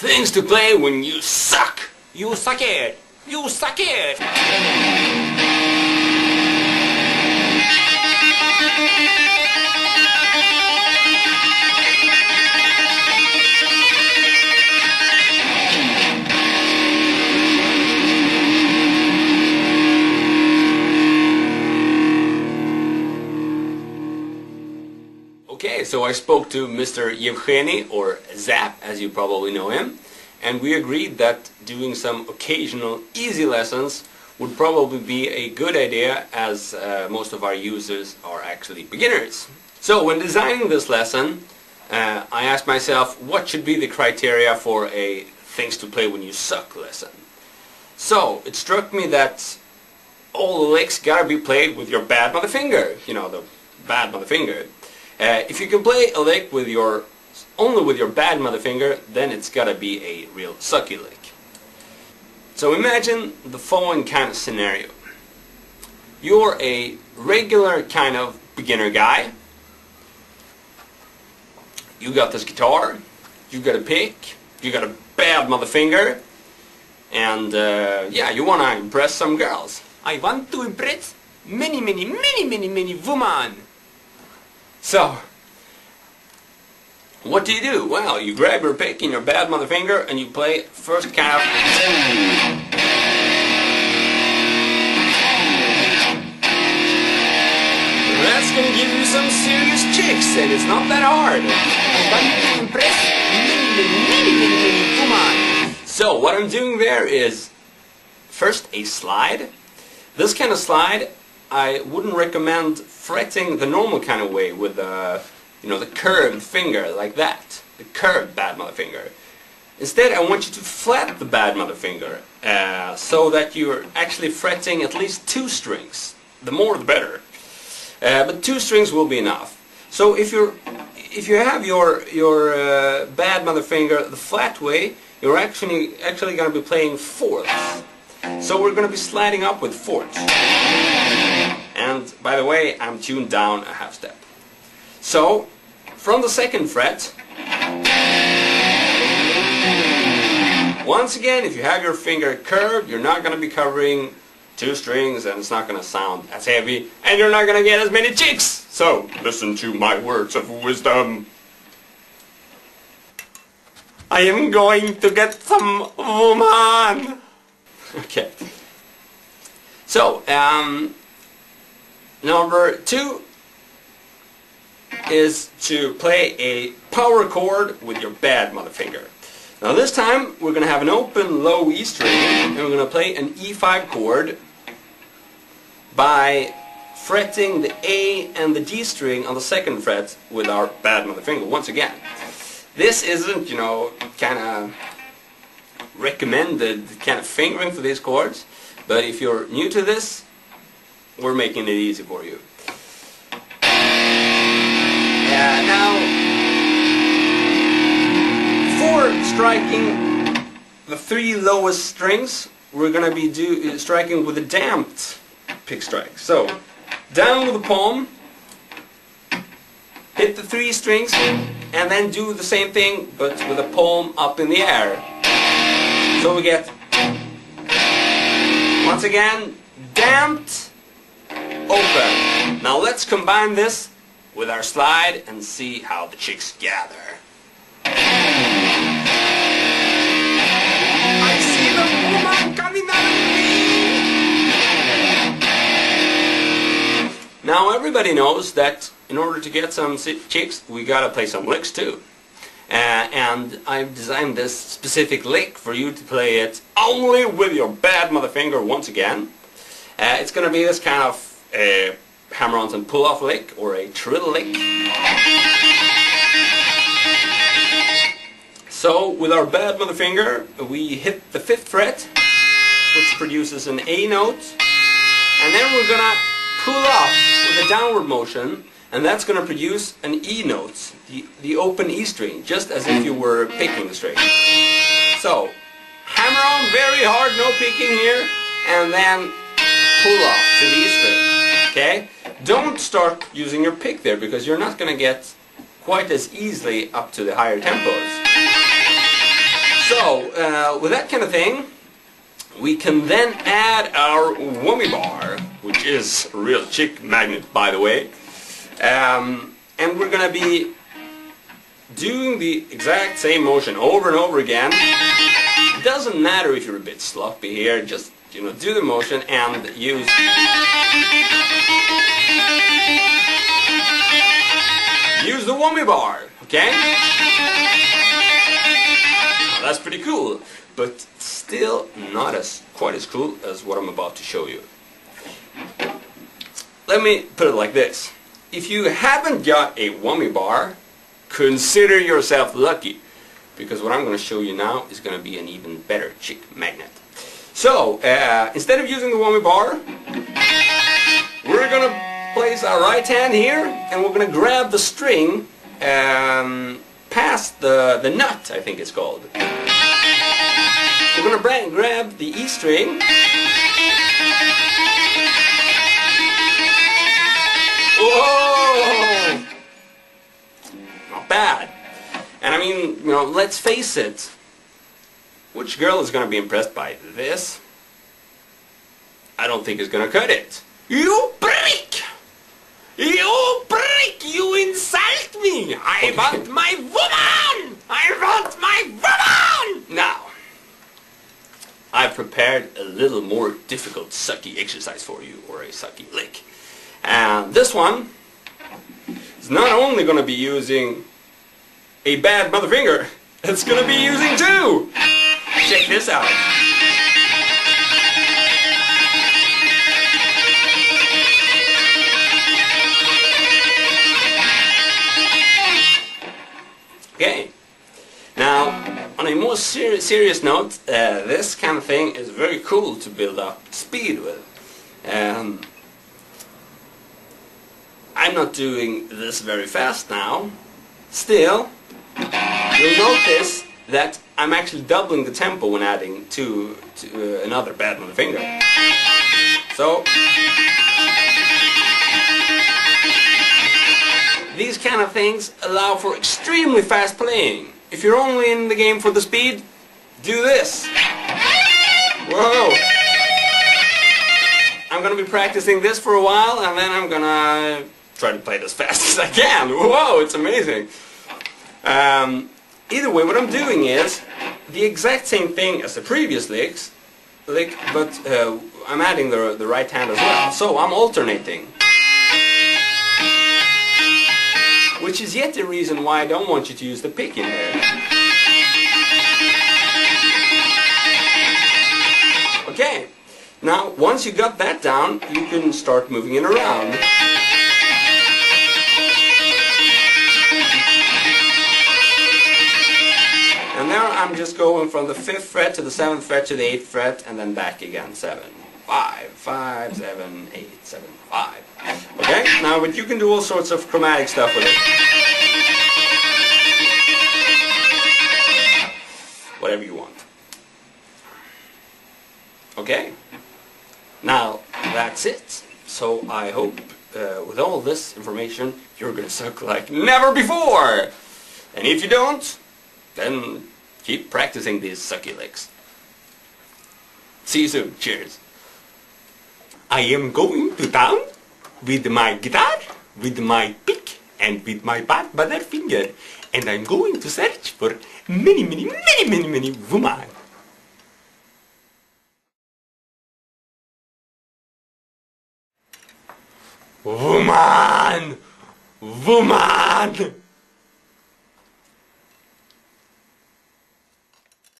Things to play when you suck. You suck it. You suck it. Okay, so I spoke to Mr. Yevgeny, or Zap, as you probably know him, and we agreed that doing some occasional easy lessons would probably be a good idea, as most of our users are actually beginners. So when designing this lesson, I asked myself what should be the criteria for a things to play when you suck lesson. So it struck me that all the licks gotta be played with your bad mother finger, you know, the bad mother finger. If you can play a lick with only with your bad mother finger, then it's gotta be a real sucky lick. So imagine the following kind of scenario. You're a regular kind of beginner guy. You got this guitar, you got a pick, you got a bad mother finger, and yeah, you wanna impress some girls. I want to impress many women. So, what do? Well, you grab your pick and your bad mother finger and you play first kind of... That's gonna give you some serious chicks, and it's not that hard. So, what I'm doing there is first a slide. This kind of slide I wouldn't recommend fretting the normal kind of way with you know, the curved finger like that, the curved bad mother finger. Instead, I want you to flat the bad mother finger so that you're actually fretting at least 2 strings. The more the better, but 2 strings will be enough. So if you have your bad mother finger the flat way, you're actually going to be playing fourths. So we're going to be sliding up with fourths. And by the way, I'm tuned down a half step. So, from the 2nd fret, once again, if you have your finger curved, you're not going to be covering 2 strings, and it's not going to sound as heavy, and you're not going to get as many chicks. So, listen to my words of wisdom. I am going to get some woman. Okay. So, number 2 is to play a power chord with your bad mother finger. Now this time we're going to have an open low E string, and we're going to play an E5 chord by fretting the A and the D string on the 2nd fret with our bad mother finger once again. This isn't, you know, kind of recommended kind of fingering for these chords, but if you're new to this, we're making it easy for you. Now, before striking the 3 lowest strings, we're going to be striking with a damped pick strike. So, down with the palm, hit the 3 strings, and then do the same thing, but with the palm up in the air. So we get, once again, damped, open. Now let's combine this with our slide and see how the chicks gather. I see the woman coming out of me! Now everybody knows that in order to get some chicks, we gotta play some licks too. And I've designed this specific lick for you to play it only with your bad mother finger once again. It's gonna be this kind of hammer-ons and pull-off lick, or a trill lick. So, with our bad mother finger, we hit the 5th fret, which produces an A note, and then we're gonna pull off with a downward motion, and that's gonna produce an E note, the open E string, just as if you were picking the string. So, hammer on very hard, no picking here, and then pull off to the E string. Okay? Don't start using your pick there, because you're not going to get quite as easily up to the higher tempos. So, with that kind of thing, we can then add our whammy bar, which is a real chick magnet, by the way. And we're gonna be doing the exact same motion over and over again. It doesn't matter if you're a bit sloppy here, just do the motion and use the whammy bar, okay? Well, that's pretty cool, but still not quite as cool as what I'm about to show you. Let me put it like this. If you haven't got a whammy bar, consider yourself lucky, because what I'm going to show you now is going to be an even better chick magnet. So, instead of using the whammy bar, we're going to place our right hand here, and we're going to grab the string past the nut, I think it's called. We're going to grab the E string. Whoa! Not bad. And I mean, let's face it. Which girl is going to be impressed by this? I don't think it's going to cut it. You prick! You prick! You insult me! I want my woman! I want my woman! Now, I've prepared a little more difficult sucky exercise for you, or a sucky lick. And this one is not only going to be using a bad mother finger, it's going to be using two! Check this out. Okay. Now, on a more serious note, this kind of thing is very cool to build up speed with. I'm not doing this very fast now. Still, you'll notice that I'm actually doubling the tempo when adding to another bad mother finger. So, these kind of things allow for extremely fast playing. If you're only in the game for the speed, do this. Whoa! I'm gonna be practicing this for a while, and then I'm gonna try to play it as fast as I can. Whoa, it's amazing. Either way, what I'm doing is the exact same thing as the previous lick, but I'm adding the right hand as well. So I'm alternating. Which is yet the reason why I don't want you to use the pick in here. Okay, now once you got that down, you can start moving it around. And there I'm just going from the 5th fret to the 7th fret to the 8th fret and then back again. 7, 5, 5, 7, 8, 7, 5. Okay, now but you can do all sorts of chromatic stuff with it. Whatever you want. Okay, now that's it. So I hope with all this information you're gonna suck like never before. And if you don't, then keep practicing these sucky licks. See you soon. Cheers. I am going to town with my guitar, with my pick, and with my bad mother finger. And I'm going to search for many, many, many, many, many women. Woman! Woman!